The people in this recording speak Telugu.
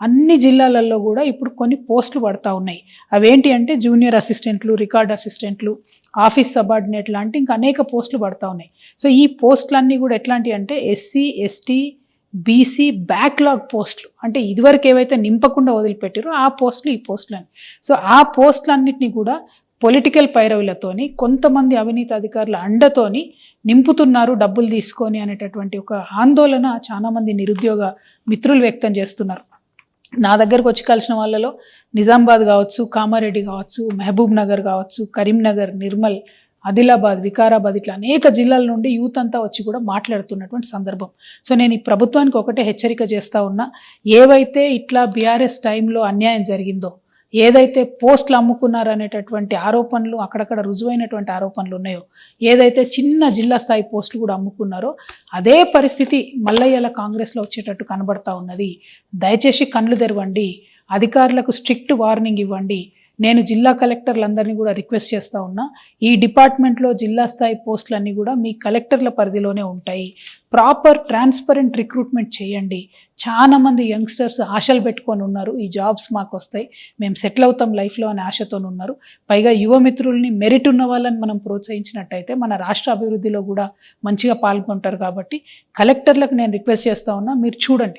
అన్ని జిల్లాలలో కూడా ఇప్పుడు కొన్ని పోస్టులు పడతా ఉన్నాయి. అవేంటి అంటే జూనియర్ అసిస్టెంట్లు, రికార్డ్ అసిస్టెంట్లు, ఆఫీస్ సబార్డినేట్ లాంటి ఇంకా అనేక పోస్టులు పడతా ఉన్నాయి. సో ఈ పోస్టులన్నీ కూడా ఎట్లాంటివి అంటే ఎస్సీ, ఎస్టీ, బీసీ బ్యాక్లాగ్ పోస్టులు, అంటే ఇదివరకు ఏవైతే నింపకుండా వదిలిపెట్టారో ఆ పోస్టులు, ఈ పోస్టులు అని. సో ఆ పోస్టులన్నింటినీ కూడా పొలిటికల్ పైరవులతోని, కొంతమంది అవినీతి అధికారుల అండతోని నింపుతున్నారు డబ్బులు తీసుకొని అనేటటువంటి ఒక ఆందోళన చాలామంది నిరుద్యోగ మిత్రులు వ్యక్తం చేస్తున్నారు. నా దగ్గరకు వచ్చి కలిసిన వాళ్ళలో నిజామాబాద్ కావచ్చు, కామారెడ్డి కావచ్చు, మహబూబ్ నగర్ కావచ్చు, కరీంనగర్, నిర్మల్, ఆదిలాబాద్, వికారాబాద్ ఇట్లా అనేక జిల్లాల నుండి యూత్ అంతా వచ్చి కూడా మాట్లాడుతున్నటువంటి సందర్భం. సో నేను ఈ ప్రభుత్వానికి ఒకటే హెచ్చరిక చేస్తూ ఉన్నా, ఏవైతే ఇట్లా బీఆర్ఎస్ టైంలో అన్యాయం జరిగిందో, ఏదైతే పోస్టులు అమ్ముకున్నారనేటటువంటి ఆరోపణలు, అక్కడక్కడ రుజువైనటువంటి ఆరోపణలు ఉన్నాయో, ఏదైతే చిన్న జిల్లా స్థాయి పోస్టులు కూడా అమ్ముకున్నారో అదే పరిస్థితి మల్లయ్యల కాంగ్రెస్లో వచ్చేటట్టు కనబడతా ఉన్నది. దయచేసి కళ్ళు తెరవండి, అధికారులకు స్ట్రిక్ట్ వార్నింగ్ ఇవ్వండి. నేను జిల్లా కలెక్టర్లందరినీ కూడా రిక్వెస్ట్ చేస్తూ ఉన్నా, ఈ డిపార్ట్మెంట్లో జిల్లా స్థాయి పోస్టులన్నీ కూడా మీ కలెక్టర్ల పరిధిలోనే ఉంటాయి. ప్రాపర్ ట్రాన్స్పరెంట్ రిక్రూట్మెంట్ చేయండి. చాలామంది యంగ్స్టర్స్ ఆశలు పెట్టుకొని ఉన్నారు, ఈ జాబ్స్ మాకు వస్తాయి, మేము సెటిల్ అవుతాం లైఫ్లో అనే ఆశతో ఉన్నారు. పైగా యువమిత్రుల్ని, మెరిట్ ఉన్న వాళ్ళని మనం ప్రోత్సహించినట్టయితే మన రాష్ట్ర అభివృద్ధిలో కూడా మంచిగా పాల్గొంటారు. కాబట్టి కలెక్టర్లకు నేను రిక్వెస్ట్ చేస్తూ ఉన్నా, మీరు చూడండి.